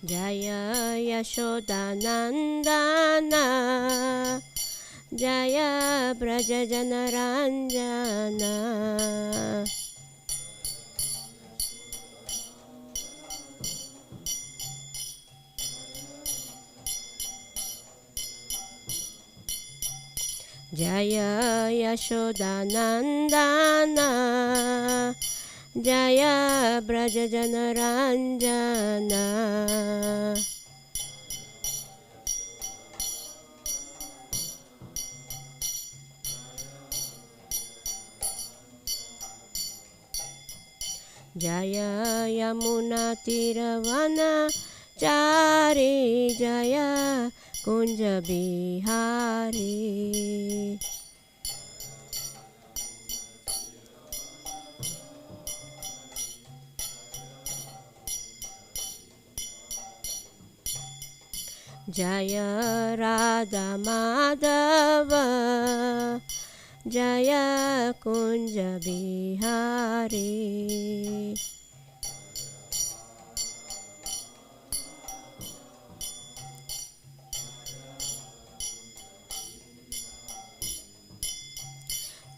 Jaya Yashodanandana Jaya Braja Janaranjana Jaya Yashodanandana Jaya Braja Janaranjana Jaya Yamuna Tiravana Chari Jaya Kunja Bihari Jaya Radha Madhava Jaya Kunja Bihari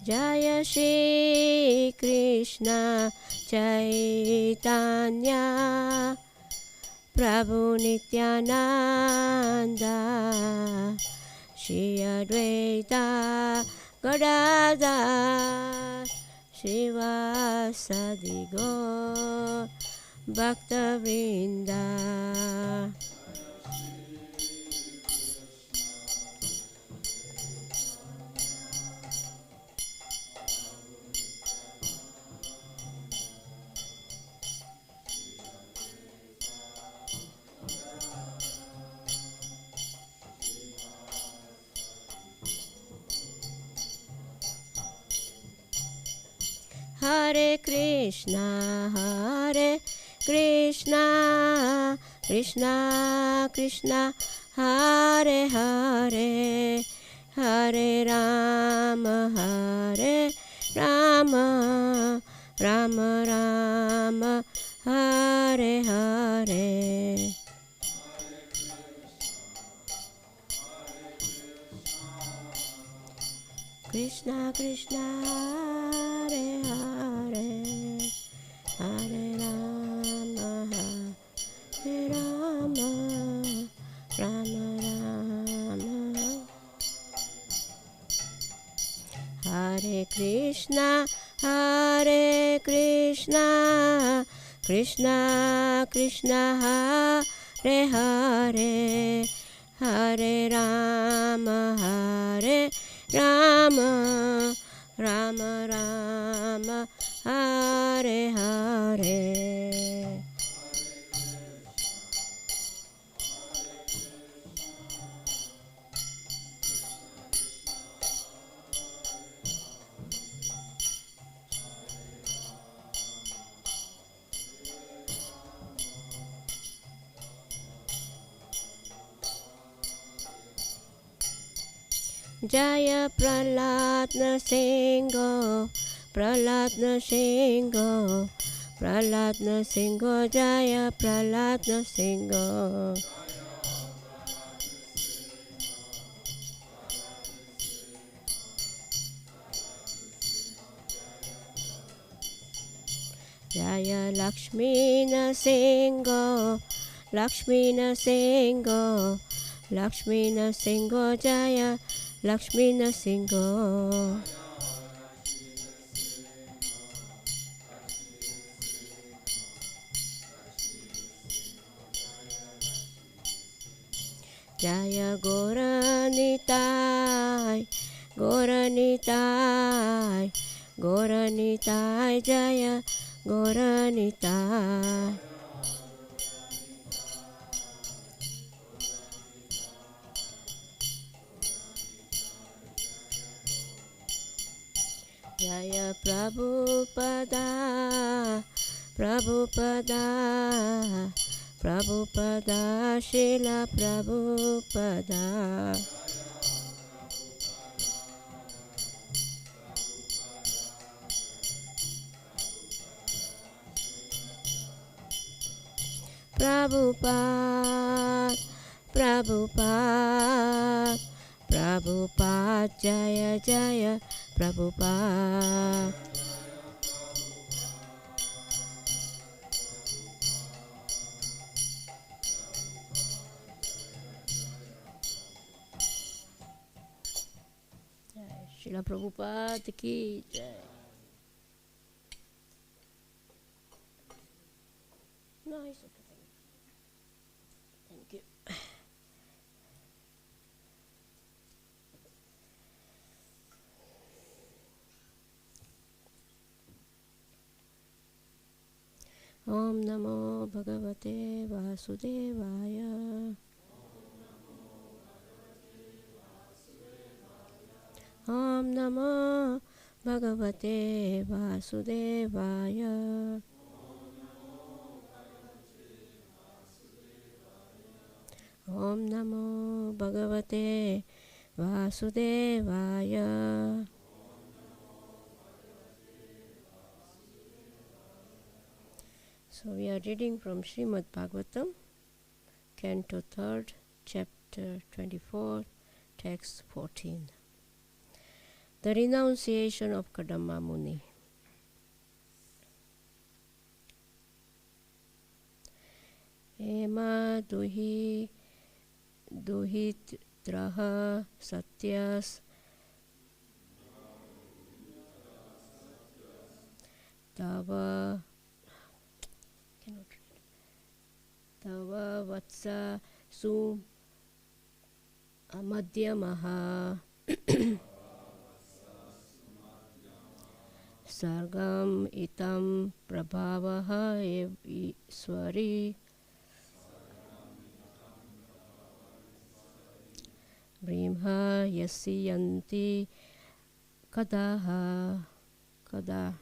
Jaya Shri Krishna Chaitanya Prabhu Nityananda Shri Advaita Gadadhar Srivasadi Gaur Bhakta Vrinda Hare Krishna, Krishna Krishna, Hare Hare, Hare Rama, Rama Rama, Hare Hare. Krishna Krishna, Hare Hare, Hare Rama, Hare Rama, Rama Rama. Hare Krishna, Krishna Krishna, Hare Hare, Hare Rama, Rama Rama, Hare Hare. Jaya Prahlad Nrsimha, Prahlad Nrsimha, Prahlad Nrsimha, Jaya Prahlad Nrsimha. Jaya Lakshmi Nrsimha, Lakshmi Nrsimha, Lakshmi Nrsimha, Jaya Lakshmi Nrsimha. Jaya Gauranitai, Gauranitai, Gauranitai, Jaya Gauranitai. Jaya Prabhupada, Prabhupada, Prabhupada, Srila Prabhupada. Prabhupada, Prabhupada, Prabhupada, Jaya Jaya Prabhupada. Srila Prabhupada ki jai. No, it's okay. Thank you. Om Namo Bhagavate Vasudevaya. Om Namo Bhagavate Vasudevaya. Om Namo Bhagavate Vasudevaya. So we are reading from Shrimad Bhagavatam, Canto 3rd, Chapter 24, Text 14. The renunciation of Kadamba Muni. Ema duhit draha satyas tava vatsa sum amadhyamaha sargam itam prabhavaha evishwari Brihma yasiyanti kadaha kada.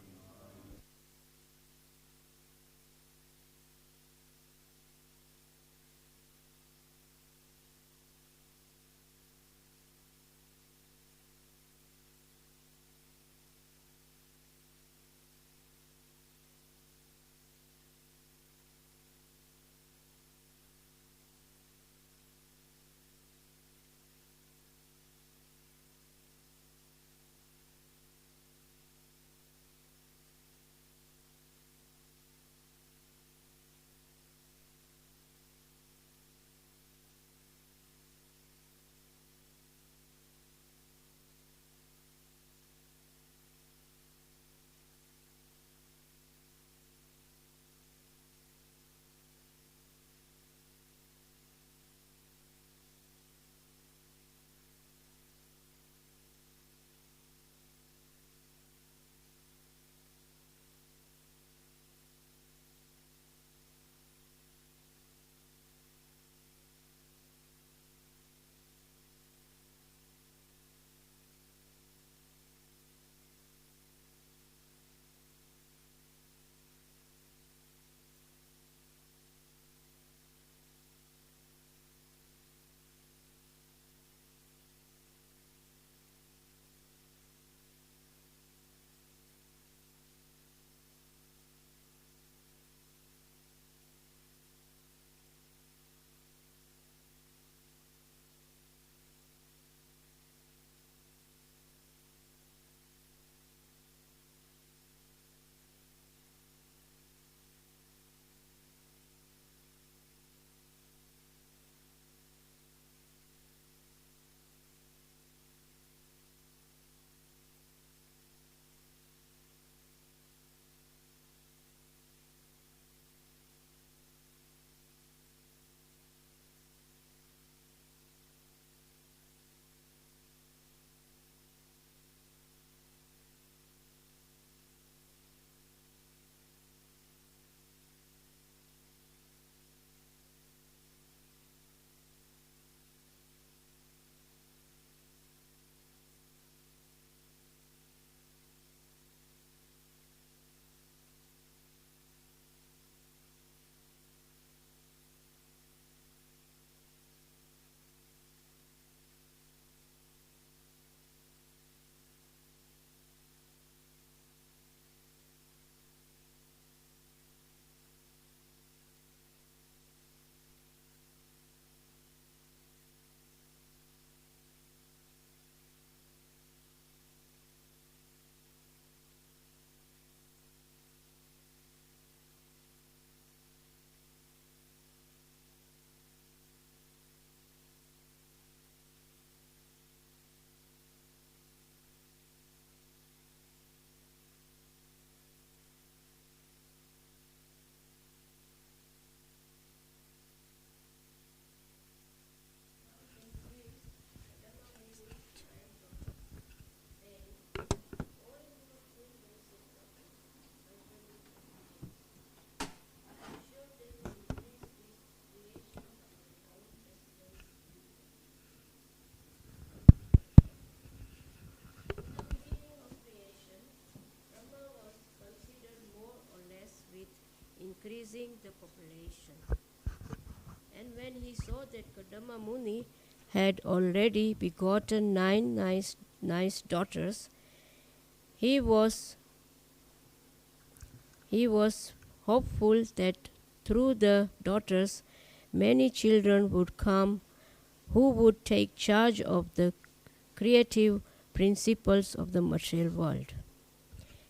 increasing the population. And when he saw that Kadama Muni had already begotten 9 nice daughters, he was hopeful that through the daughters many children would come who would take charge of the creative principles of the material world.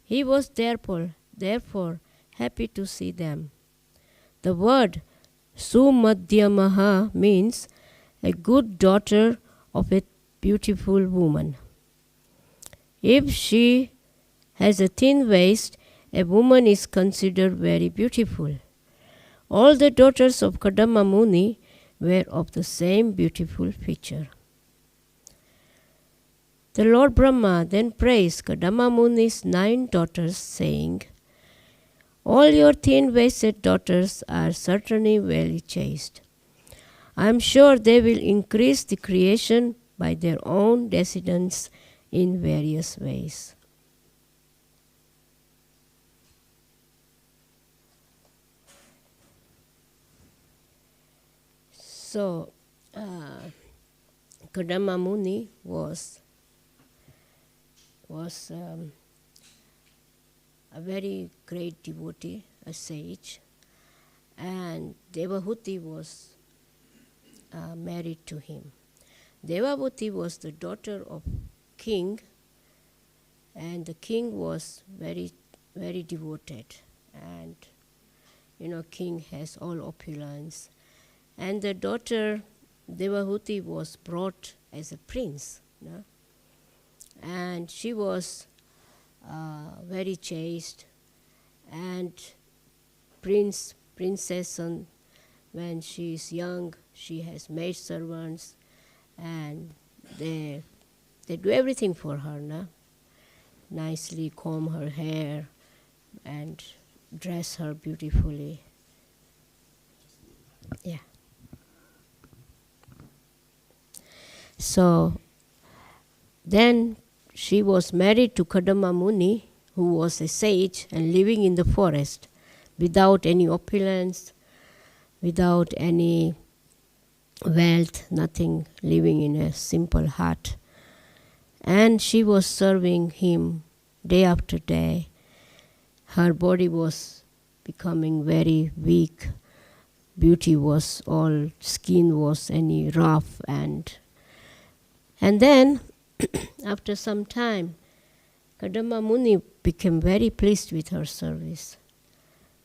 He was therefore happy to see them. The word Sumadhyamaha means a good daughter of a beautiful woman. If she has a thin waist, a woman is considered very beautiful. All the daughters of Kadama Muni were of the same beautiful feature. The Lord Brahma then praised Kadama Muni's 9 daughters, saying, "All your thin-waisted daughters are certainly very chaste. I am sure they will increase the creation by their own descendants in various ways." So, Kadama Muni was a very great devotee, a sage, and Devahuti was married to him. Devahuti was the daughter of king, and the king was very, very devoted, and king has all opulence. And the daughter Devahuti was brought as a prince, and she was very chaste, and princess, when she is young, she has maid servants, and they do everything for her, nicely comb her hair and dress her beautifully. Yeah. So then she was married to Kadama Muni, who was a sage and living in the forest without any opulence, without any wealth, nothing, living in a simple hut. And she was serving him day after day. Her body was becoming very weak. Beauty was all, skin was any rough, and then after some time, Kadama Muni became very pleased with her service,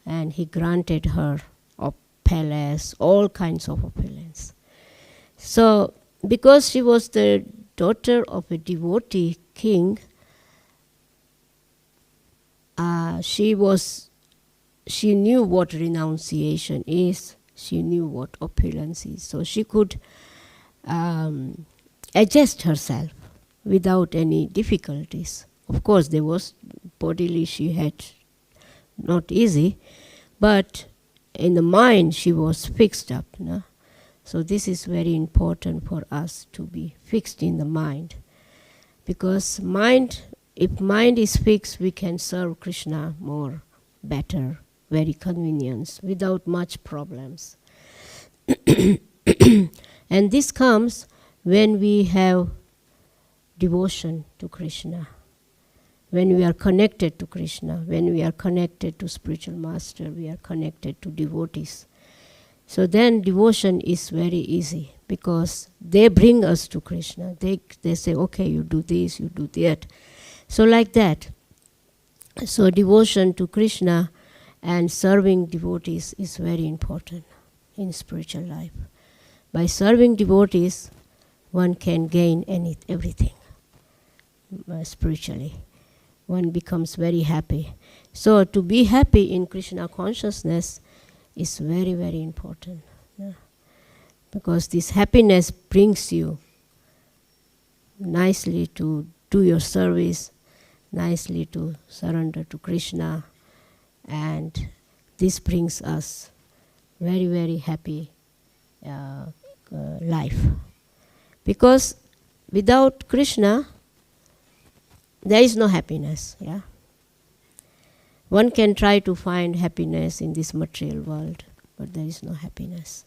and he granted her a palace, all kinds of opulence. So, because she was the daughter of a devotee king, she knew what renunciation is. She knew what opulence is. So she could adjust herself without any difficulties. Of course, there was bodily she had not easy, but in the mind she was fixed up. So this is very important for us to be fixed in the mind, because if mind is fixed, we can serve Krishna more better, very convenient, without much problems. And this comes when we have devotion to Krishna, when we are connected to Krishna, when we are connected to spiritual master, we are connected to devotees. So then devotion is very easy, because they bring us to Krishna. They say, okay, you do this, you do that. So like that. So devotion to Krishna and serving devotees is very important in spiritual life. By serving devotees, one can gain everything spiritually. One becomes very happy. So to be happy in Krishna consciousness is very, very important. Because this happiness brings you nicely to do your service, nicely to surrender to Krishna, and this brings us very, very happy life. Because without Krishna, there is no happiness. One can try to find happiness in this material world, but there is no happiness.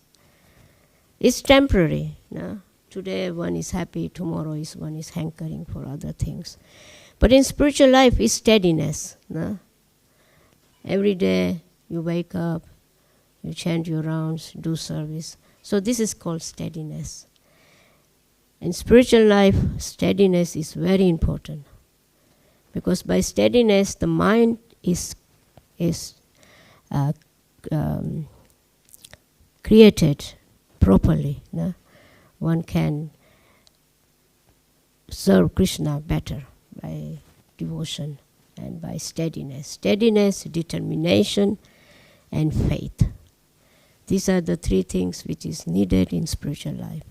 It's temporary. No? Today one is happy, tomorrow one is hankering for other things. But in spiritual life, it's steadiness. No? Every day you wake up, you chant your rounds, do service. So this is called steadiness. In spiritual life, steadiness is very important. Because by steadiness, the mind is created properly. No? One can serve Krishna better by devotion and by steadiness. Steadiness, determination, and faith. These are the three things which is needed in spiritual life.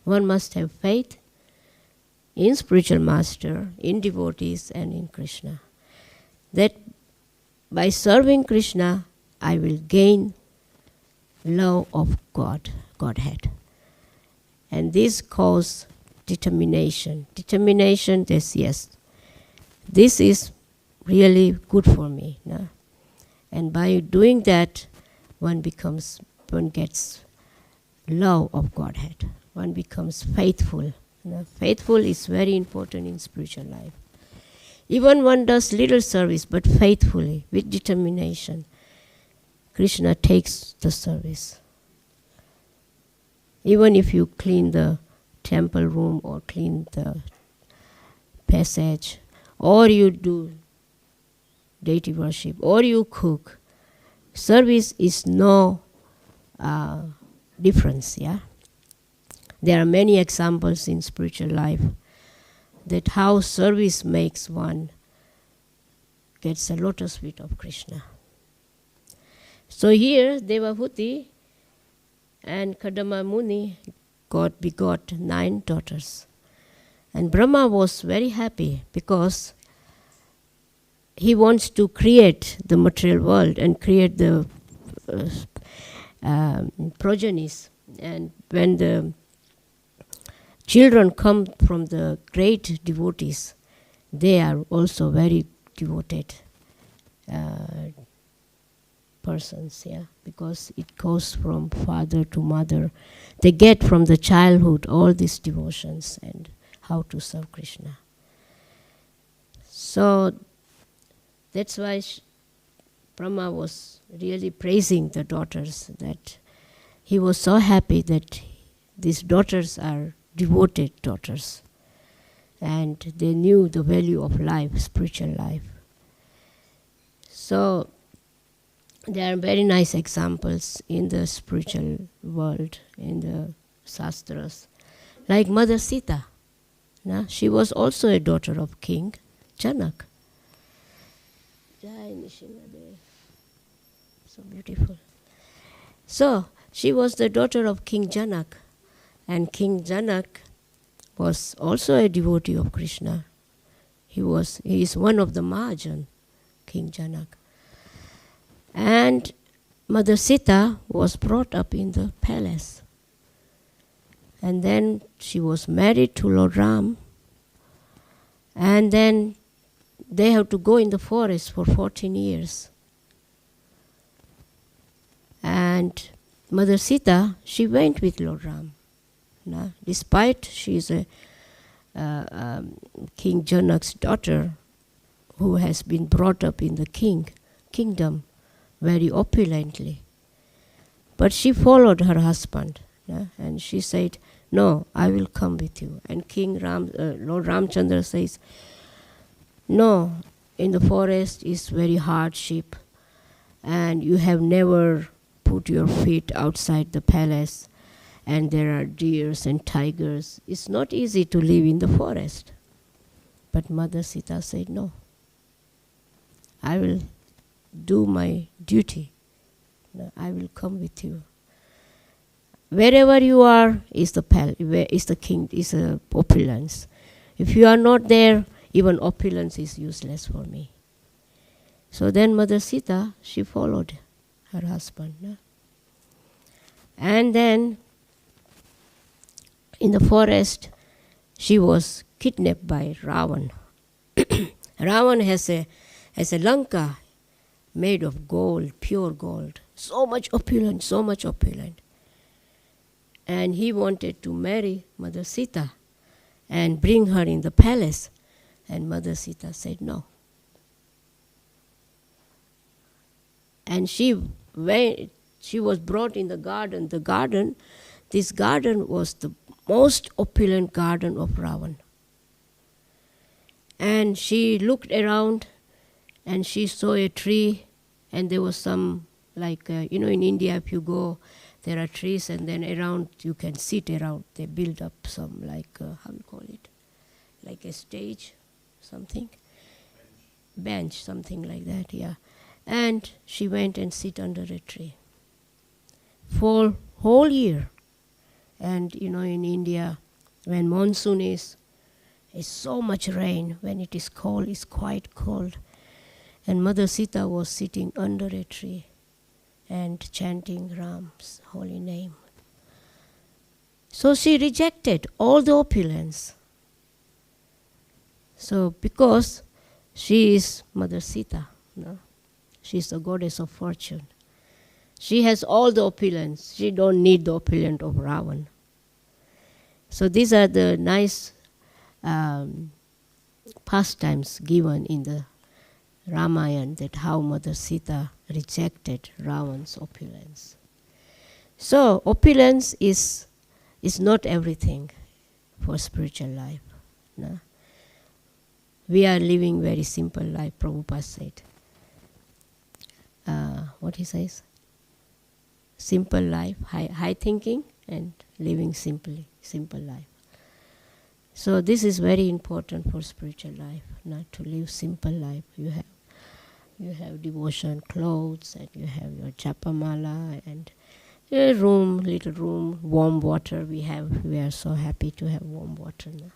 One must have faith in spiritual master, in devotees, and in Krishna. That by serving Krishna, I will gain love of Godhead. And this causes determination. Determination is, yes, this is really good for me. No? And by doing that, one gets love of Godhead. One becomes faithful. No? Faithful is very important in spiritual life. Even one does little service, but faithfully, with determination, Krishna takes the service. Even if you clean the temple room or clean the passage, or you do deity worship, or you cook, service is no difference. Yeah, there are many examples in spiritual life that how service makes one gets a lotus feet of Krishna. So here Devahuti and Kadama Muni begot 9 daughters. And Brahma was very happy because he wants to create the material world and create the progenies. And when the children come from the great devotees, they are also very devoted persons, yeah, because it goes from father to mother. They get from the childhood all these devotions and how to serve Krishna. So that's why Brahma was really praising the daughters, that he was so happy that these daughters are devoted daughters and they knew the value of life, spiritual life. So there are very nice examples in the spiritual world, in the Shastras, like Mother Sita. No? She was also a daughter of King Janak. Jai Nishinade. So beautiful. So she was the daughter of King Janak, and King Janak was also a devotee of Krishna. He is one of the Mahajan, King Janak. And Mother Sita was brought up in the palace. And then she was married to Lord Ram. And then they have to go in the forest for 14 years. And Mother Sita, she went with Lord Ram. No? Despite she is a King Janak's daughter who has been brought up in the kingdom very opulently. But she followed her husband, yeah? And she said, "No, I will come with you." And Lord Ramchandra says, "No, in the forest is very hardship, and you have never put your feet outside the palace, and there are deers and tigers. It's not easy to live in the forest." But Mother Sita said, "No, I will do my duty. No, I will come with you. Wherever you are is the king, is a opulence. If you are not there, even opulence is useless for me." So then Mother Sita, she followed her husband. No? And then in the forest, she was kidnapped by Ravan. Ravan has a Lanka. made of gold, pure gold. So much opulent, so much opulent. And he wanted to marry Mother Sita and bring her in the palace. And Mother Sita said no. And she was brought in the garden. This garden was the most opulent garden of Ravan. And she looked around and she saw a tree, and there was some, like, in India, if you go, there are trees, and then around you can sit around. They build up some, like, how you call it? Like a stage, something? Bench, something like that, yeah. And she went and sit under a tree for whole year. And, in India, when monsoon is so much rain. When it is cold, it's quite cold. And Mother Sita was sitting under a tree and chanting Ram's holy name. So she rejected all the opulence. So because she is Mother Sita, no? She is the goddess of fortune. She has all the opulence. She don't need the opulence of Ravan. So these are the nice pastimes given in the Ramayana, that how Mother Sita rejected Ravan's opulence. So opulence is not everything for spiritual life. No? We are living very simple life, Prabhupada said. What he says? Simple life, high thinking, and living simple life. So this is very important for spiritual life, not to live simple life. You have devotion clothes, and you have your japamala, and a little room, warm water. We are so happy to have warm water now.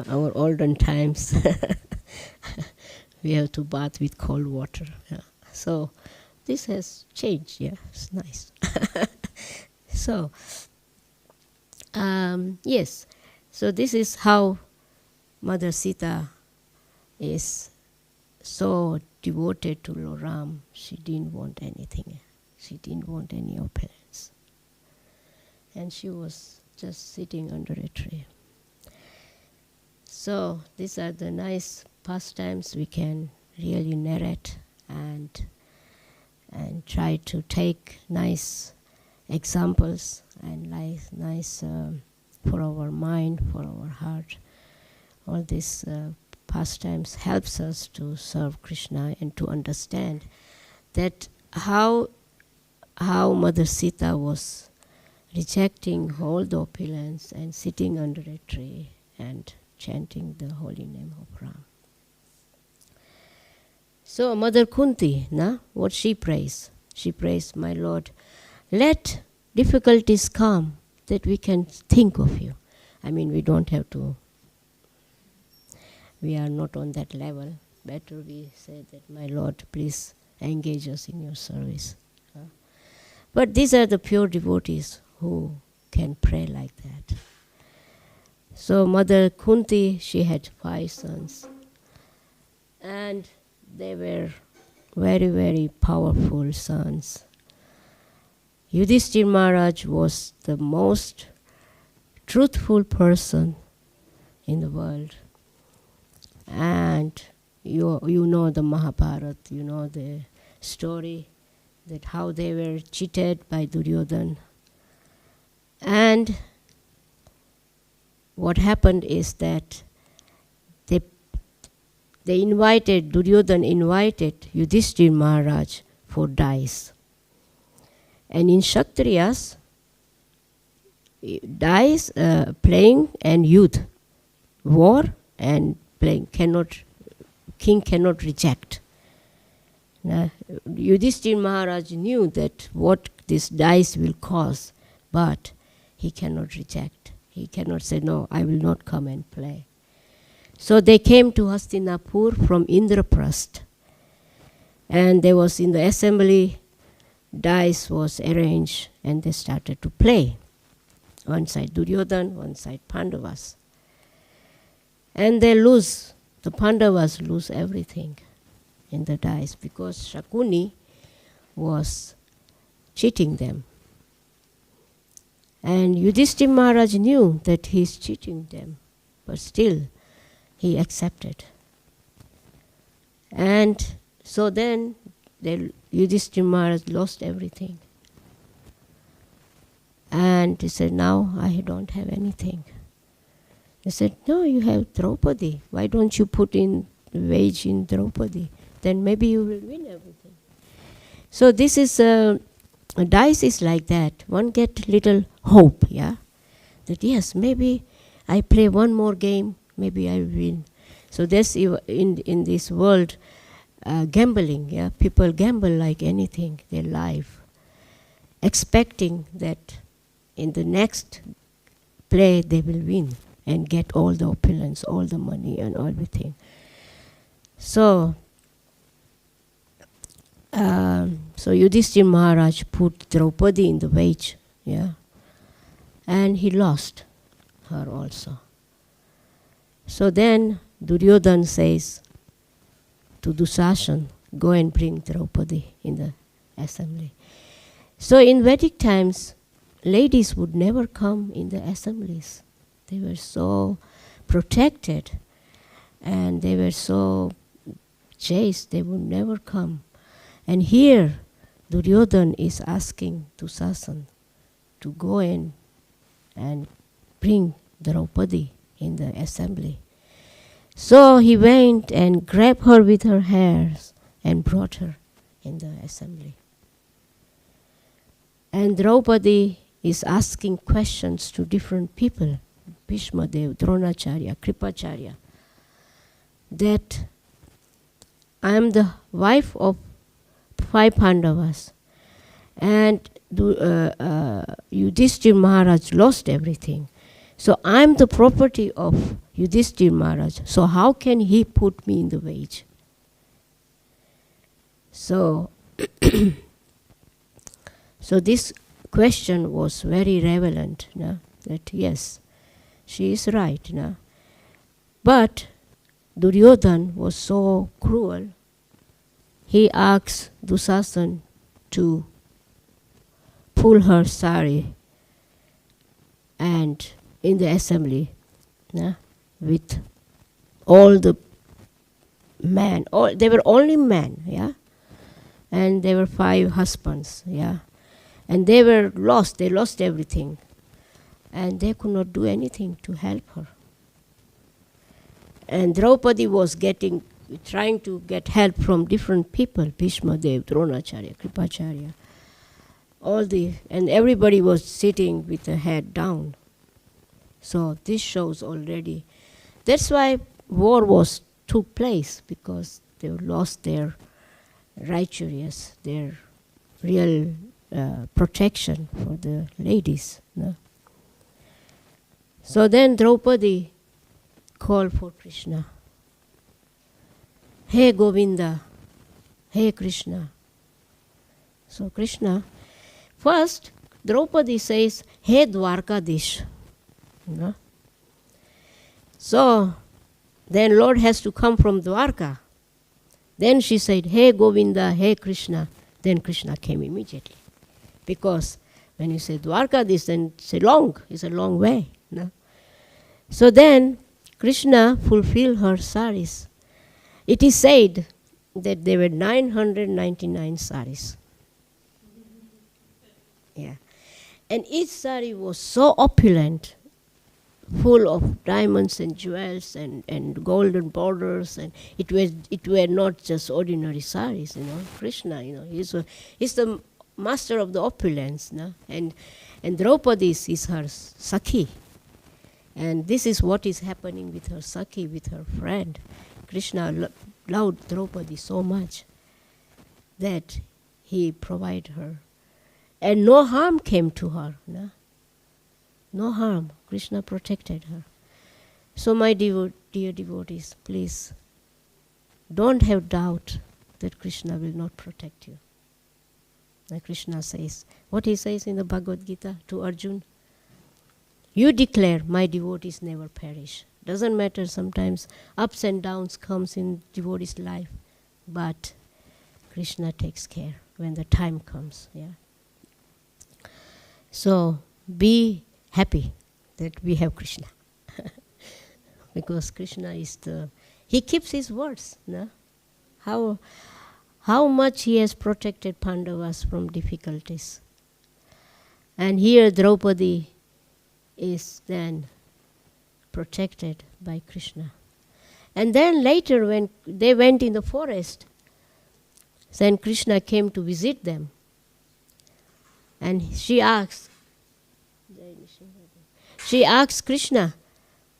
Our olden times, we have to bath with cold water. Yeah. So this has changed. Yeah, it's nice. So. Yes, so this is how Mother Sita is so devoted to Lord Ram. She didn't want anything. She didn't want any opulence. And she was just sitting under a tree. So these are the nice pastimes we can really narrate and try to take nice examples and nice for our mind, for our heart. All these pastimes helps us to serve Krishna and to understand that how Mother Sita was rejecting all the opulence and sitting under a tree and chanting the holy name of Ram. So Mother Kunti, what she prays? She prays, my Lord, let difficulties come that we can think of you. I mean, we don't have to, we are not on that level. Better we say that, my Lord, please engage us in your service. But these are the pure devotees who can pray like that. So Mother Kunti, she had 5 sons. And they were very, very powerful sons. Yudhishthira Maharaj was the most truthful person in the world. And you know the Mahabharata, you know the story that how they were cheated by Duryodhana. And what happened is that Duryodhana invited Yudhishthira Maharaj for dice. And in Kshatriyas, dice, playing and youth, war and playing, king cannot reject. Yudhishthira Maharaj knew that what this dice will cause, but he cannot reject. He cannot say, no, I will not come and play. So they came to Hastinapur from Indraprastha. And there was in the assembly, dice was arranged and they started to play. One side Duryodhana, one side Pandavas. And they lose, the Pandavas lose everything. in the dice because Shakuni was cheating them. And Yudhishthira Maharaj knew that he's cheating them, but still he accepted. And so then Yudhishthira Maharaj lost everything. And he said, now I don't have anything. He said, no, you have Draupadi. Why don't you put in wage in Draupadi? Then maybe you will win everything. So this is, a dice is like that. One get little hope, yeah? That yes, maybe I play one more game, maybe I win. So that's in this world, gambling, yeah? People gamble like anything, their life, expecting that in the next play they will win and get all the opulence, all the money and everything. So Yudhishthira Maharaj put Draupadi in the wage, yeah, and he lost her also. So then Duryodhana says to Dushasan, go and bring Draupadi in the assembly. So in Vedic times, ladies would never come in the assemblies. They were so protected and they were so chaste, they would never come. And here Duryodhana is asking Dushasan to go in and bring Draupadi in the assembly. So he went and grabbed her with her hairs and brought her in the assembly. And Draupadi is asking questions to different people, Bhishma Dev, Dronacharya, Kripacharya, that I am the wife of 5 Pandavas and Yudhishthira Maharaj lost everything. So I am the property of Yudhishthira Maharaj. So how can he put me in the wage? So, so this question was very relevant, no? That yes, she is right. No? But Duryodhana was so cruel, he asked Dushasan to pull her sari and in the assembly, no? With all the men, they were only men, yeah? And there were 5 husbands, yeah? And they were lost, they lost everything. And they could not do anything to help her. And Draupadi was trying to get help from different people, Bhishma Dev, Dronacharya, Kripacharya, and everybody was sitting with the head down. So this shows already. That's why war took place, because they lost their righteousness, their real protection for the ladies. No? So then Draupadi called for Krishna. Hey Govinda, hey Krishna. So Krishna, first Draupadi says, hey Dwarkadish. No? So then Lord has to come from Dwarka. Then she said, hey Govinda, hey Krishna. Then Krishna came immediately. Because when you say Dwarkadish, then it's a long way. No? So then Krishna fulfilled her saris. It is said that there were 999 saris. Yeah. And each sari was so opulent, full of diamonds and jewels and golden borders, and it were not just ordinary saris, Krishna, he's the master of the opulence, and Draupadi is her Sakhi. And this is what is happening with her Sakhi, with her friend. Krishna loved Draupadi so much that he provided her. And no harm came to her. No harm. Krishna protected her. So my dear devotees, please don't have doubt that Krishna will not protect you. Like Krishna says, what he says in the Bhagavad Gita to Arjuna, you declare, my devotees never perish. Doesn't matter, sometimes ups and downs comes in devotees' life. but Krishna takes care when the time comes. Yeah. So be happy that we have Krishna. Because Krishna is he keeps his words. No? How much he has protected Pandavas from difficulties. And here Draupadi is then protected by Krishna. And then later when they went in the forest, then Krishna came to visit them. And she asks Krishna,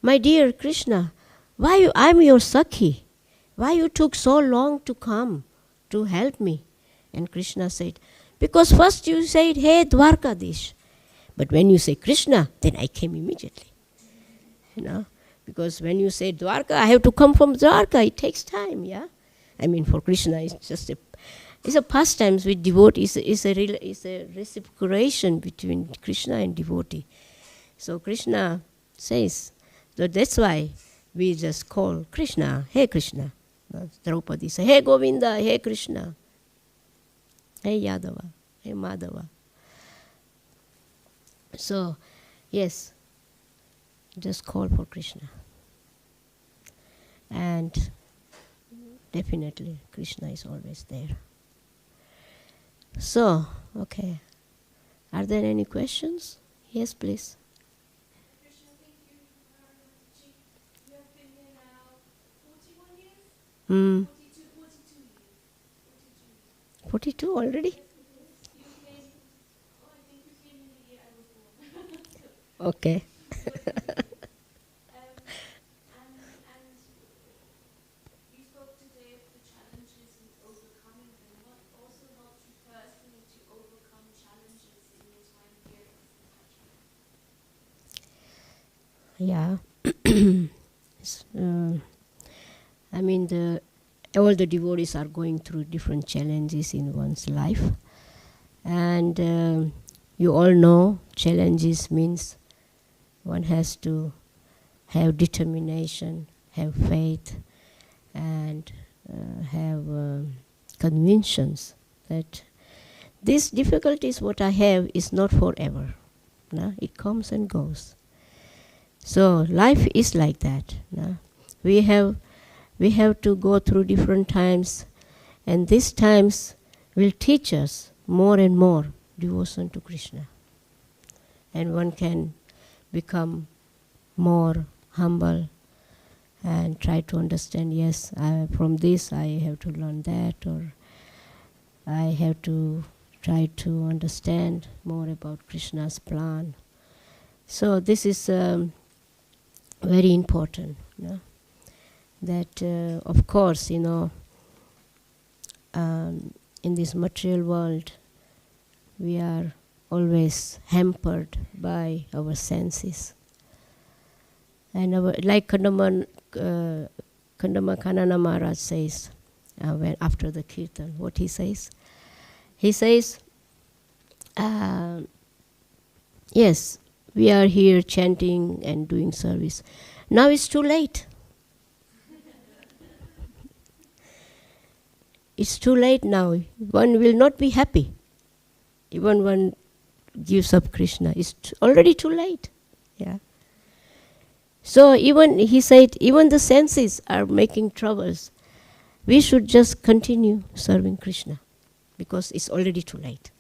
my dear Krishna, why I'm your Sakhi? Why you took so long to come to help me? And Krishna said, because first you said, hey Dwarkadish. But when you say Krishna, then I came immediately. You know, because when you say Dwarka, I have to come from Dwarka. It takes time, yeah. I mean, for Krishna, it's just a pastime with devotees. It's a reciprocation between Krishna and devotee. So Krishna says, so that's why we just call Krishna, hey Krishna. Draupadi says, hey Govinda, hey Krishna, hey Yadava, hey Madhava. So, yes, just call for Krishna. And definitely Krishna is always there. So, okay. Are there any questions? Yes, please. Krishna, thank you. You have been here now 41 years? 42 years. 42 already? You came, I think you came in the year I was born. Okay. And you spoke today of the challenges and overcoming them. What also helped you personally to overcome challenges in your time here in Mataji? Yeah. I mean, all the devotees are going through different challenges in one's life. And you all know challenges means one has to have determination, have faith, and have convictions that this difficulties what I have is not forever. No? It comes and goes. So life is like that. No? We have to go through different times, and these times will teach us more and more devotion to Krishna. And one can become more humble and try to understand, yes, from this I have to learn that, or I have to try to understand more about Krishna's plan. So this is very important, you know, that of course, you know, in this material world we are always hampered by our senses. And like Kandama Kanana Maharaj says, when after the kirtan, what he says? He says, yes, we are here chanting and doing service. Now it's too late. It's too late now. One will not be happy. Even one gives up Krishna. It's already too late. Yeah. So even, he said, even the senses are making troubles. We should just continue serving Krishna because it's already too late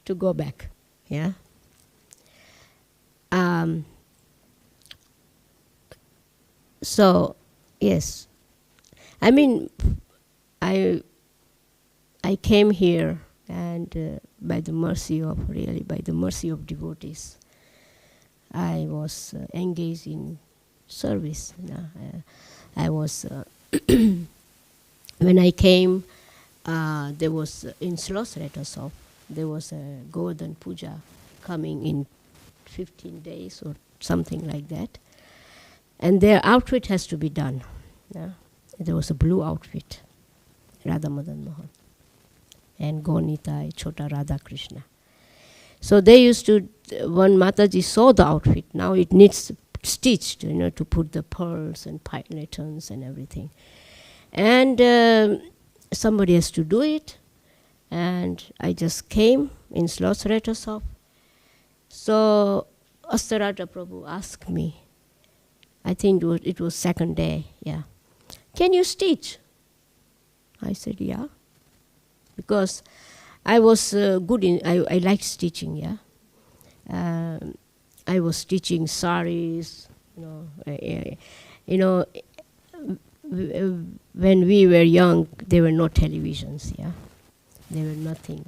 to go back. Yeah. So, yes. I mean, I came here and by the mercy of devotees, I was engaged in service. You know. I was, when I came, there was, in Slosretasov, there was a Govardhan Puja coming in 15 days or something like that. And their outfit has to be done. Yeah. There was a blue outfit, Radha Madan Mohan, and Gonitai, Chota Radha Krishna. So they used to, when Mataji saw the outfit, now it needs stitched, to put the pearls and pyletons and everything. And somebody has to do it. And I just came in Slosreta shop. So Astarata Prabhu asked me, I think it was second day, yeah. Can you stitch? I said, yeah. Because I was good in, I liked stitching, yeah. I was stitching saris, when we were young, there were no televisions, yeah. There were nothing.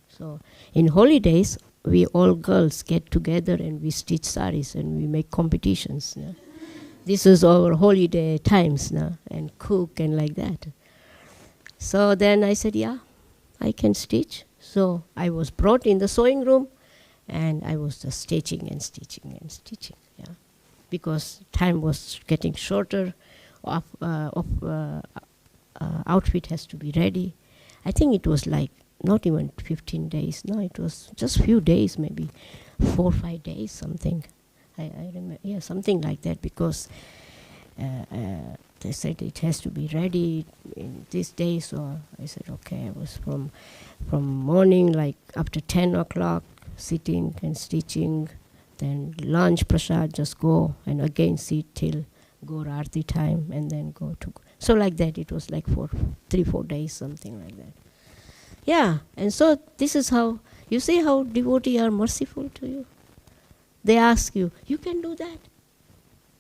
So in holidays, we all girls get together and we stitch saris and we make competitions. Yeah. This is our holiday times now, and cook and like that. So then I said, yeah, I can stitch. So I was brought in the sewing room, and I was just stitching and stitching and stitching. Yeah, because time was getting shorter. Outfit has to be ready. I think it was like not even 15 days. No, it was just few days, maybe 4 or 5 days, something. I remember, yeah, something like that, because they said it has to be ready in this day. So I said, okay. I was from morning, like after 10 o'clock, sitting and stitching. Then lunch, prasad, just go and again sit till Gaur Aarti time, and then go to. So like that, it was like 3-4 days, something like that. Yeah, and so this is how, you see how devotees are merciful to you. They ask you, you can do that.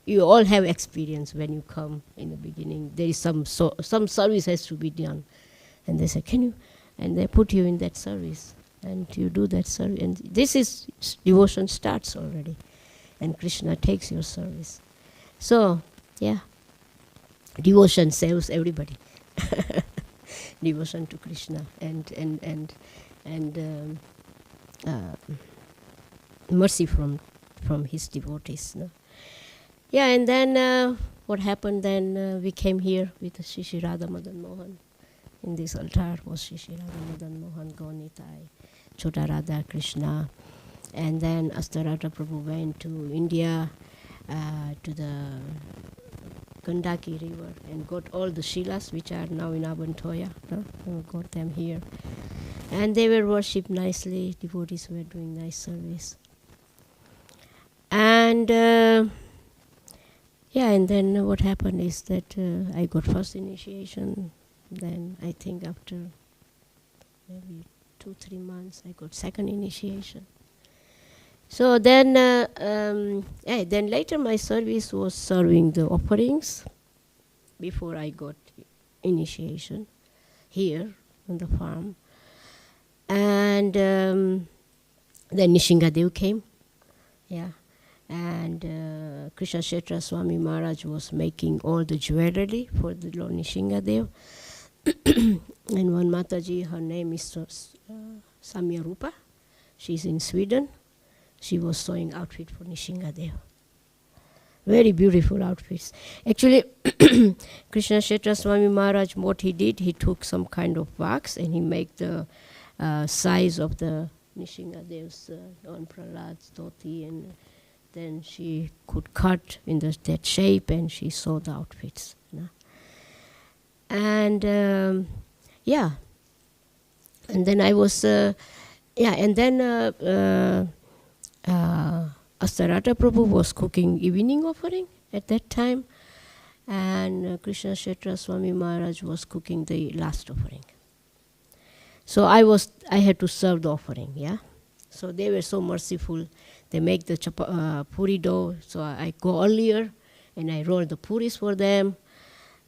You all have experience when you come in the beginning. There is some service has to be done. And they say, can you? And they put you in that service. And you do that service. And this is, devotion starts already. And Krishna takes your service. So, yeah. Devotion saves everybody. Devotion to Krishna and mercy from his devotees. No? Yeah, and then what happened then, we came here with Shri Shri Radha Madan Mohan. In this altar was Shri Shri Radha Madan Mohan, Gaunitai, Chota Radha, Krishna. And then Astarata Prabhu went to India, to the Gandaki river, and got all the Shilas which are now in Abantoya. No? Got them here. And they were worshipped nicely. Devotees were doing nice service. And and then what happened is that I got first initiation. Then I think after maybe 2-3 months, I got second initiation. So then, then later my service was serving the offerings before I got initiation here on the farm. And then Nishingadev came, yeah. And Krishna Kshetra Swami Maharaj was making all the jewelry for the Lord Nishingadev. And one Mataji, her name is Samya Rupa. She's in Sweden. She was sewing outfit for Nishingadev. Very beautiful outfits. Actually, Krishna Kshetra Swami Maharaj, what he did, he took some kind of wax and he made the size of the Nishingadev's on Prahlad's dhoti, and then she could cut in that shape, and she sewed the outfits. You know? And and then I was, and then Astarata Prabhu was cooking evening offering at that time, and Krishna Kshetra Swami Maharaj was cooking the last offering. So I had to serve the offering, yeah. So they were so merciful. They make the puri dough, so I go earlier and I roll the puris for them.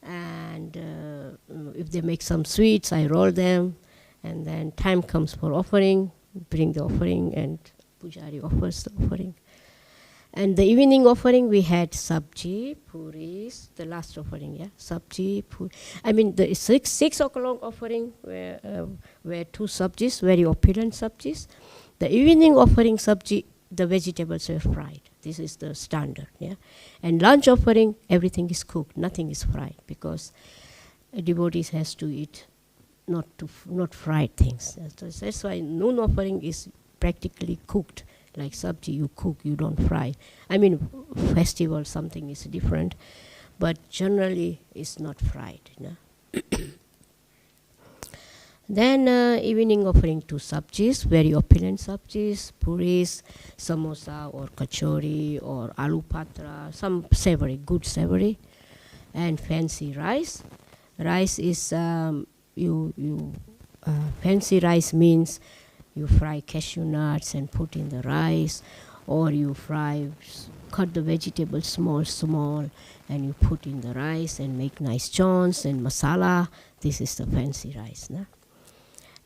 And if they make some sweets, I roll them. And then time comes for offering, bring the offering, and Pujari offers the offering. And the evening offering, we had sabji, puris, the last offering, yeah, sabji, puri. I mean, the 6 o'clock offering were 2 sabjis, very opulent sabjis. The evening offering sabji, the vegetables were fried. This is the standard, yeah. And lunch offering, everything is cooked, nothing is fried, because a devotee has to eat not fried things. That's why noon offering is practically cooked Like sabji, you cook, you don't fry. I mean, festival, something is different, but generally it's not fried. Then evening offering to sabjis, very opulent sabjis, puris, samosa or kachori or aloo patra, some savory, good savory, and fancy rice. Rice is fancy rice means you fry cashew nuts and put in the rice, or you cut the vegetables small, and you put in the rice and make nice chons and masala. This is the fancy rice.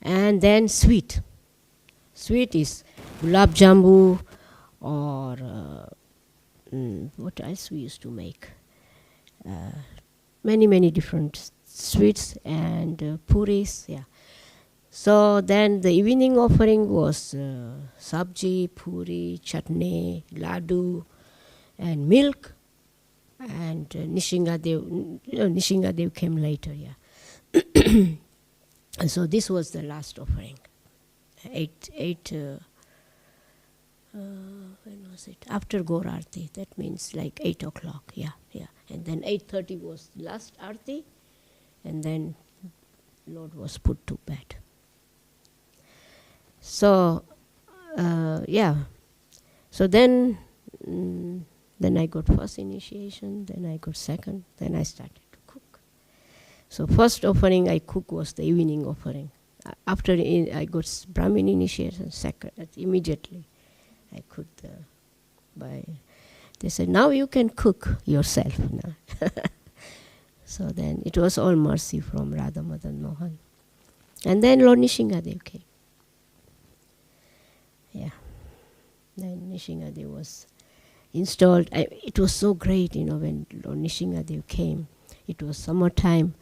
And then sweet. Sweet is gulab jambu, or what else we used to make? Many different sweets and puris. Yeah. So then the evening offering was sabji, puri, chutney, laddu, and milk. And Nishingadev came later. Yeah. And so this was the last offering. When was it? After Gaur Arti. That means like 8 o'clock. Yeah. And then 8:30 was last Arti, and then Lord was put to bed. So, So then I got first initiation, then I got second, then I started to cook. So first offering I cooked was the evening offering. After I got Brahmin initiation, second, immediately I cooked they said, now you can cook yourself now. So then it was all mercy from Radha Madan Mohan. And then Lord Nishingadev came. Yeah. Then Nishingadev was installed. It was so great, when Lord Nishingadev came. It was summertime.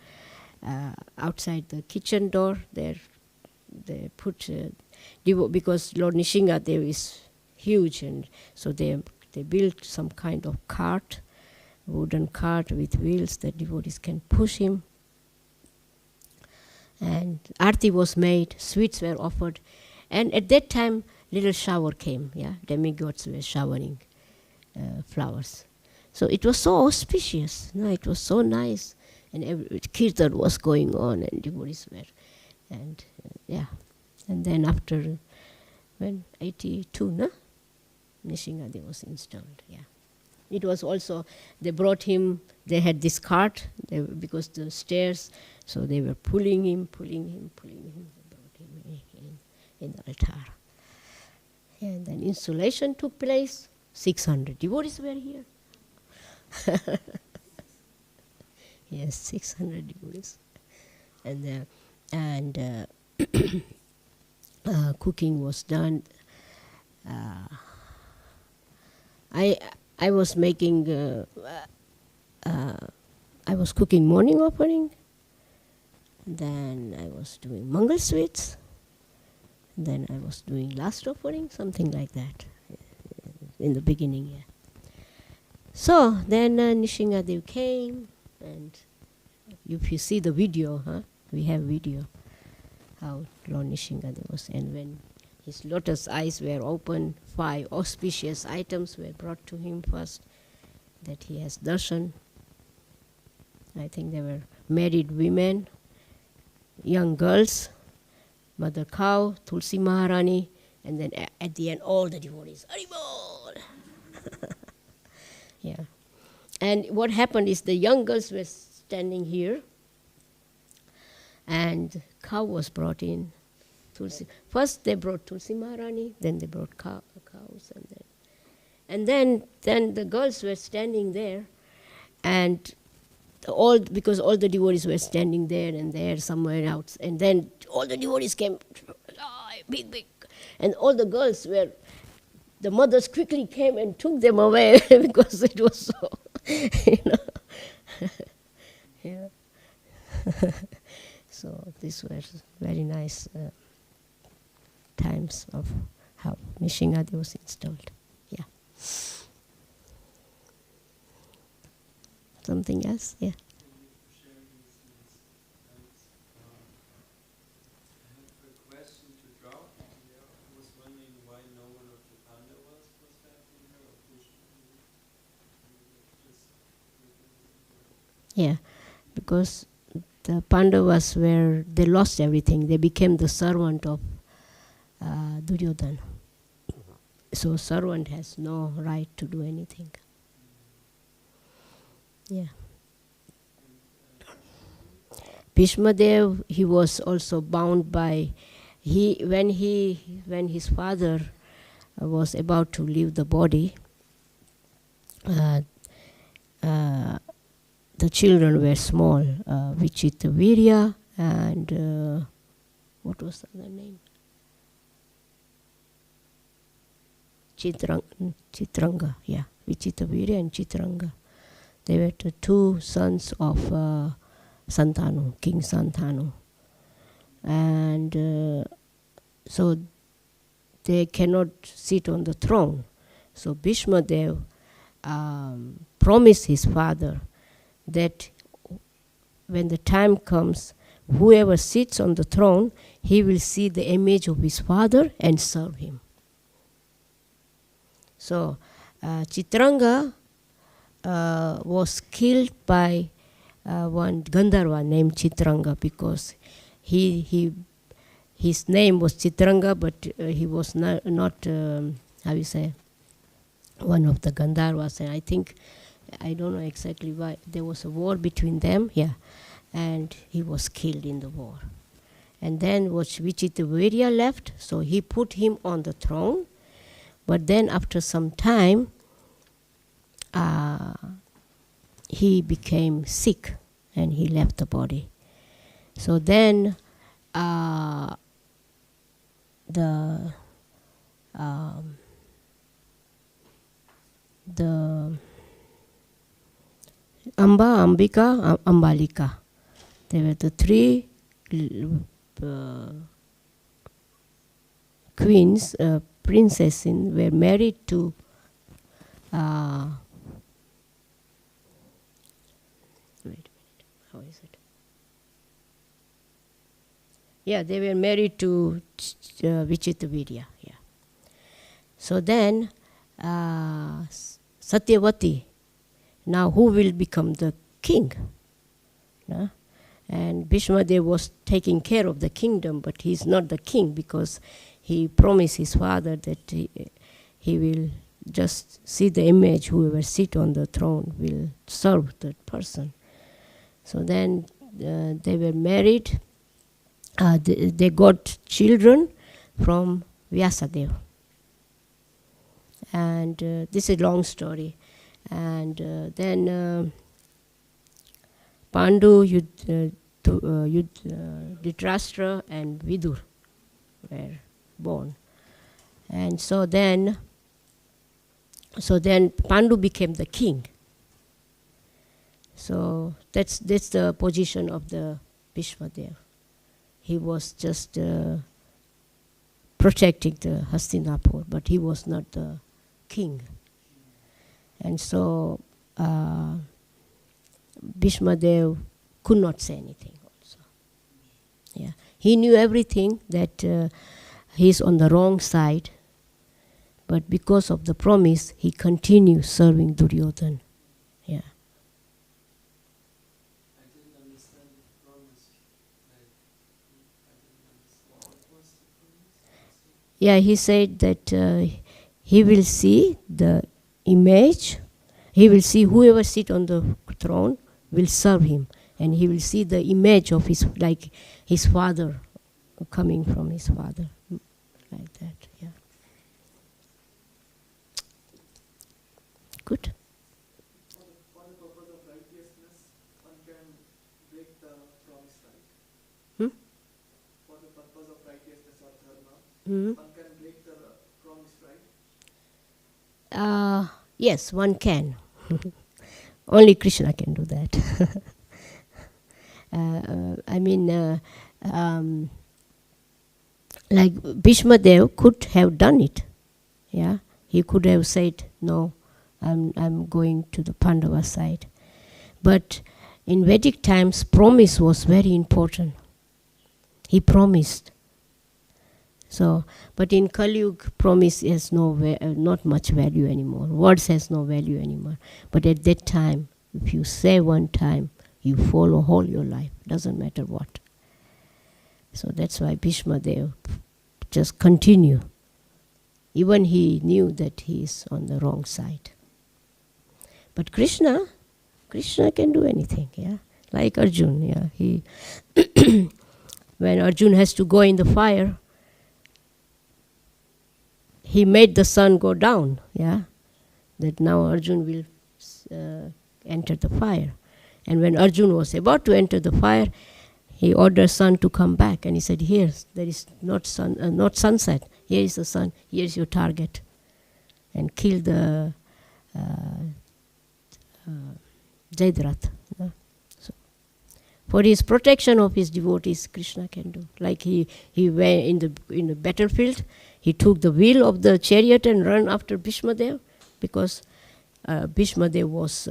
Outside the kitchen door, they put because Lord Nishingadev is huge, and so they built some kind of cart, wooden cart with wheels that devotees can push him. And arti was made, sweets were offered, and at that time little shower came. Yeah, demigods were showering flowers. So it was so auspicious. It was so nice, and kirtan was going on, and devotees were, and and then after when 82, Nishingadev was installed. Yeah. It was also, they brought him, they had this cart, because the stairs, so they were pulling him, they brought him in the altar. And then installation took place, 600 devotees were here. Yes, 600 devotees. And cooking was done. I was making, I was cooking morning offering, then I was doing Mangal sweets, then I was doing last offering, something like that, in the beginning. Yeah. So then Nishingadev came, and if you see the video, we have video, how Lord Nishingadev was, and when his lotus eyes were open, 5 auspicious items were brought to him first, that he has darshan. I think they were married women, young girls, mother cow, Tulsi Maharani, and then at the end all the devotees. Haribol! Yeah. And what happened is the young girls were standing here, and cow was brought in. Tulsi. First they brought Tulsi Maharani, then they brought cows, and then the girls were standing there, and because all the devotees were standing there and there somewhere else, and then all the devotees came, big, and all the girls were, the mothers quickly came and took them away because it was so, yeah. So this was very nice times of how Nishingadev was installed. Yeah. Something else? Yeah. I have a question to drop. I was wondering why no one of the Pandavas Yeah, because the Pandavas they lost everything. They became the servant of Duryodhana. So servant has no right to do anything. Yeah. Bhishma Dev, he was also bound by when his father was about to leave the body, uh, uh, the children were small, Vichitavirya and what was the other name? Chitranga, yeah, Vichitavirya and Chitranga. They were the two sons of Santanu, King Santanu. And so they cannot sit on the throne. So Bhishma Dev promised his father that when the time comes, whoever sits on the throne, he will see the image of his father and serve him. So Chitranga was killed by one Gandharva named Chitranga, because his name was Chitranga, but he was not how you say, one of the Gandharvas. And I don't know exactly why, there was a war between them, yeah, and he was killed in the war. And then Vichitavirya left, so he put him on the throne. But then after some time, he became sick and he left the body. So then the Ambika, Ambalika, they were the three queens, princesses, were married to wait a minute, how is it? Yeah, they were married to Vichitavirya. Yeah. So then Satyavati, now who will become the king? No? And Bhishma Dev was taking care of the kingdom, but he's not the king, because he promised his father that he will just see the image, whoever sit on the throne will serve that person. So then they were married. They got children from Vyasadeva. And this is a long story. And then Pandu, Dhritarashtra and Vidur were born. And so then Pandu became the king. So that's the position of the Bhishma Dev. He was just protecting the Hastinapur, but he was not the king. And so Bhishma Dev could not say anything also. Yeah. He knew everything, that he's on the wrong side, but because of the promise, he continued serving Duryodhana. Yeah. I didn't understand the promise. I didn't understand. What was the promise? Yeah, he said that he will see the image, he will see whoever sit on the throne will serve him, and he will see the image of his father, coming from his father, like that. Yeah. Good. For the purpose of righteousness, one can break the promise, right? For the purpose of righteousness or dharma, one can break the promise, right? Yes, one can. Only Krishna can do that. Like Bhishma Dev could have done it. Yeah, he could have said, "No, I'm going to the Pandava side." But in Vedic times, promise was very important. He promised. So, but in Kali Yuga, promise has not much value anymore. Words has no value anymore. But at that time, if you say one time, You follow all your life, doesn't matter what. So that's why Bhishma Dev just continue. Even he knew that he is on the wrong side. But Krishna can do anything, yeah. Like Arjun, yeah. He when Arjun has to go in the fire, he made the sun go down, yeah. That now Arjun will enter the fire. And when Arjun was about to enter the fire, he ordered sun to come back, and he said, "Here, there is not sunset. Here is the sun. Here is your target," and kill the Jayadratha. So, for his protection of his devotees, Krishna can do. Like he went in the battlefield, he took the wheel of the chariot and ran after Bhishma Dev, because Bhishma Dev was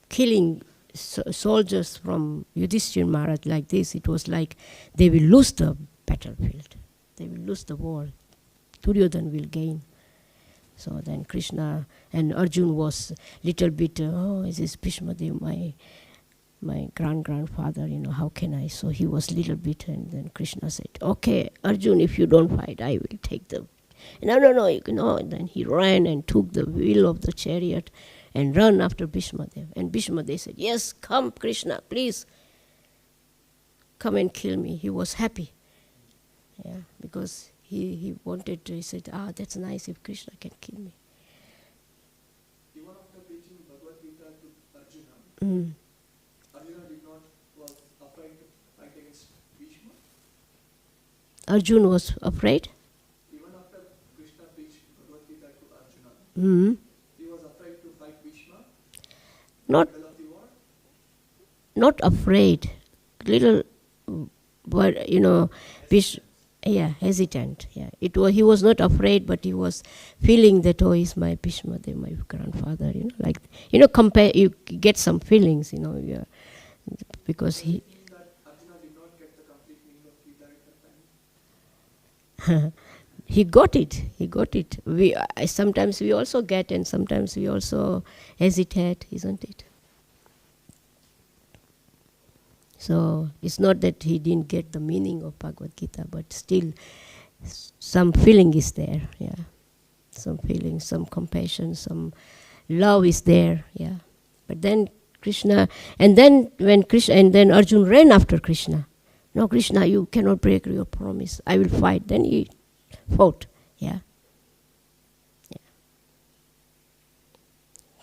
killing soldiers from Yudhishthira Maharaj like this. It was like they will lose the battlefield. They will lose the war. Duryodhana will gain. So then Krishna and Arjun was little bit, is this Bhishma Dev, my grandfather, how can I? So he was little bit, and then Krishna said, "Okay, Arjun, if you don't fight, I will take the..." No, you know. Then he ran and took the wheel of the chariot and ran after Bhishma Dev. And Bhishma Dev said, "Yes, come, Krishna, please, come and kill me." He was happy, yeah, because he wanted to. He said, "That's nice if Krishna can kill me." Even after preaching Bhagavad Gita to Arjuna, Arjuna was afraid to fight against Bhishma. Arjuna was afraid? Even after Krishna preached Bhagavad Gita to Arjuna, he was afraid to fight Bhishma. Not afraid. Little, but hesitant. Yeah, he was not afraid, but he was feeling that, he's my Bhishma, they're my grandfather. Compare. You get some feelings. Yeah, because he. That Arjuna did not get the complete meaning of Gita at that time. He got it. Sometimes we also get, and sometimes we also hesitate, isn't it? So it's not that he didn't get the meaning of Bhagavad Gita, but still some feeling is there, yeah. Some feeling, some compassion, some love is there, yeah. But then then Arjun ran after Krishna. "No, Krishna, you cannot break your promise. I will fight." Then he fought, yeah.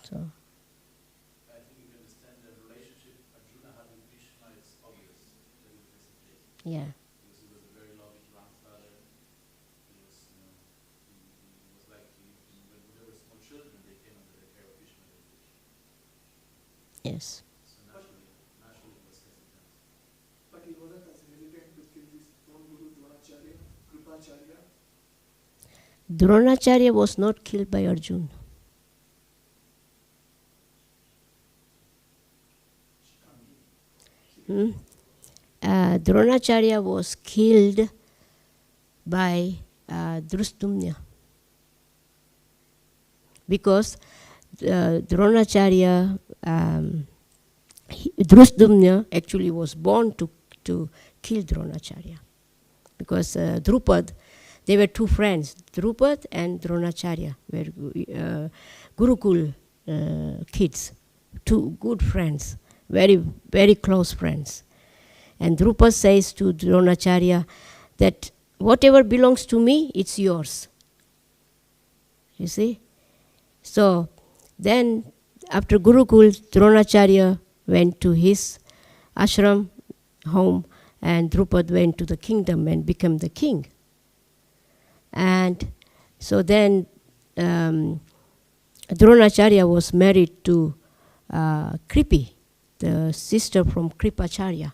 So. I think you can understand the relationship Arjuna had with Krishna. It's obvious that it hesitates. Yeah. Because he was a very loving grandfather. He was like when they were small children, they came under the care of Krishna. Yes. So naturally it was hesitant. But he wasn't as hesitant to kill his own guru Dronacharya, Kripacharya. Dronacharya was not killed by Arjuna. Dronacharya was killed by Drustumna, because Dronacharya, Drustumna actually was born to kill Dronacharya, because Drupad, they were two friends. Drupad and Dronacharya were Gurukul kids, two good friends, very, very close friends. And Drupad says to Dronacharya that whatever belongs to me, it's yours. You see? So then after Gurukul, Dronacharya went to his ashram home, and Drupad went to the kingdom and became the king. And so then Dronacharya was married to Kripi, the sister from Kripacharya.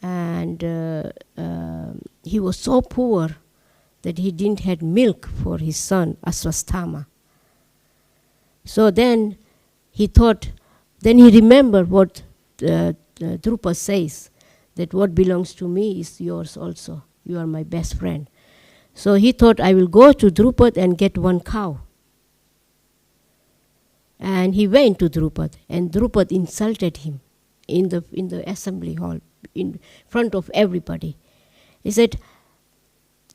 And he was so poor that he didn't have milk for his son, Aswasthama. So then he remembered what Drupad says, that what belongs to me is yours also. You are my best friend. So he thought, I will go to Drupad and get one cow. And he went to Drupad, and Drupad insulted him in the assembly hall, in front of everybody. He said,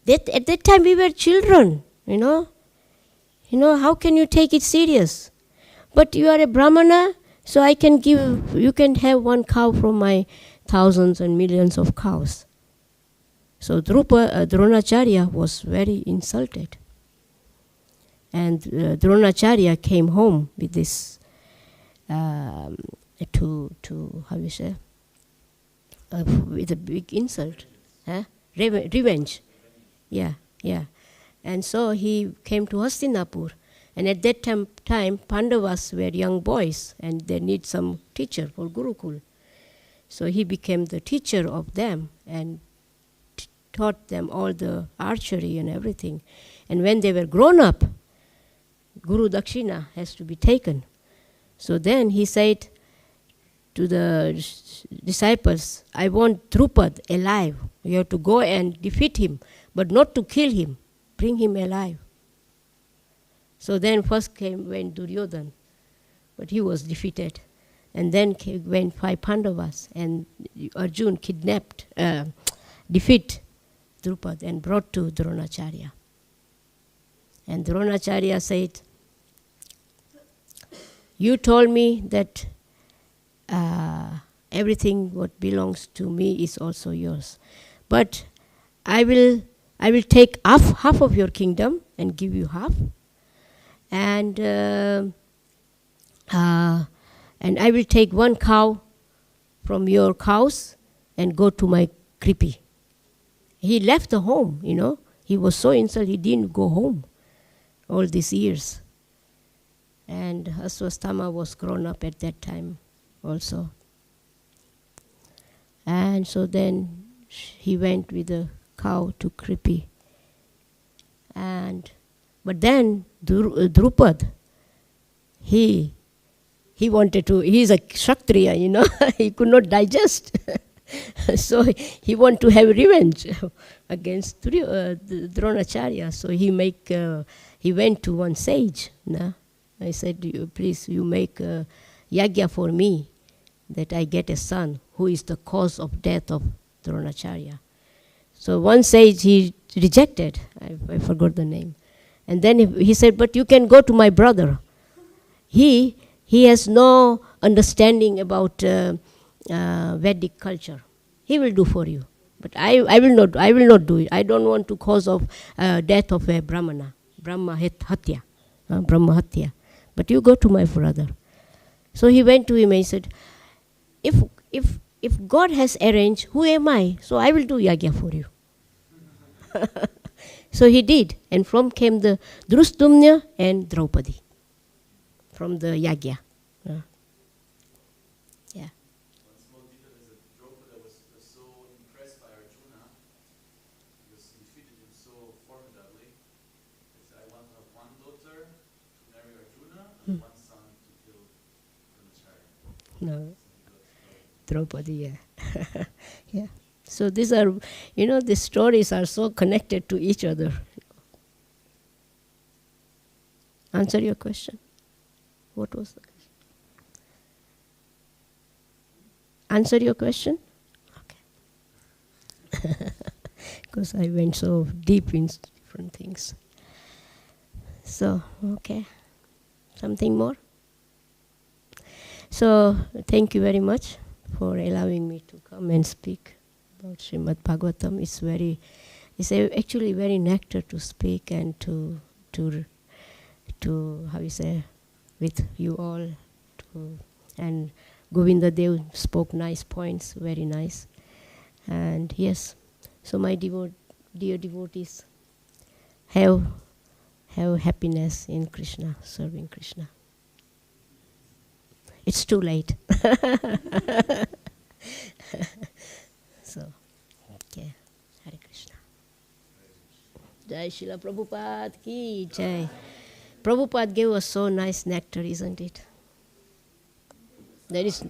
at that time we were children, how can you take it serious? But you are a Brahmana, so you can have one cow from my thousands and millions of cows. So Dronacharya was very insulted. And Dronacharya came home with this, with a big insult, revenge. Yeah. And so he came to Hastinapur. And at that time, Pandavas were young boys, and they need some teacher for Gurukul. So he became the teacher of them and taught them all the archery and everything. And when they were grown up, Guru Dakshina has to be taken. So then he said to the disciples, I want Drupad alive. You have to go and defeat him, but not to kill him. Bring him alive. So then first went Duryodhan, but he was defeated. And then went 5 Pandavas, and Arjun defeat Drupad and brought to Dronacharya. And Dronacharya said, you told me that everything what belongs to me is also yours. But I will take half of your kingdom and give you half. And I will take 1 cow from your cows and go to my kripi. He left the home, He was so insulted, he didn't go home all these years. And Aswastama was grown up at that time also. And so then he went with the cow to Kripi. But then Drupad, he wanted to, he's a Kshatriya, he could not digest. So he wanted to have revenge against Dronacharya. So he went to one sage. I said, please, you make a yagya for me, that I get a son who is the cause of death of Dronacharya. So one sage he rejected, I forgot the name. And then he said, but you can go to my brother. He has no understanding about Vedic culture. He will do for you. But I will not do it. I don't want to cause of death of a Brahmana, Brahma Hatya. But you go to my brother. So he went to him and he said, if God has arranged, who am I? So I will do yagya for you. So he did. And from came the Drustumna and Draupadi. From the yagya. Yeah. One small detail is that Draupadi was so impressed by Arjuna, because he defeated him so formidably. He said, I want to have 1 daughter to marry Arjuna and 1 son to kill Dronacharya. No. Draupadi, yeah. Yeah. So these are, these stories are so connected to each other. Answer your question? What was the question? Answer your question? Okay. Because I went so deep in different things. So, okay. Something more? So, thank you very much for allowing me to come and speak about Shrimad Bhagavatam. It's actually very nectar to speak and to with you all. And Govinda Dev spoke nice points, very nice. And yes, so my dear devotees, have happiness in Krishna, serving Krishna. It's too late. So, okay. Hare Krishna. Jai Srila Prabhupada ki Jai. Prabhupada gave us so nice nectar, isn't it? There is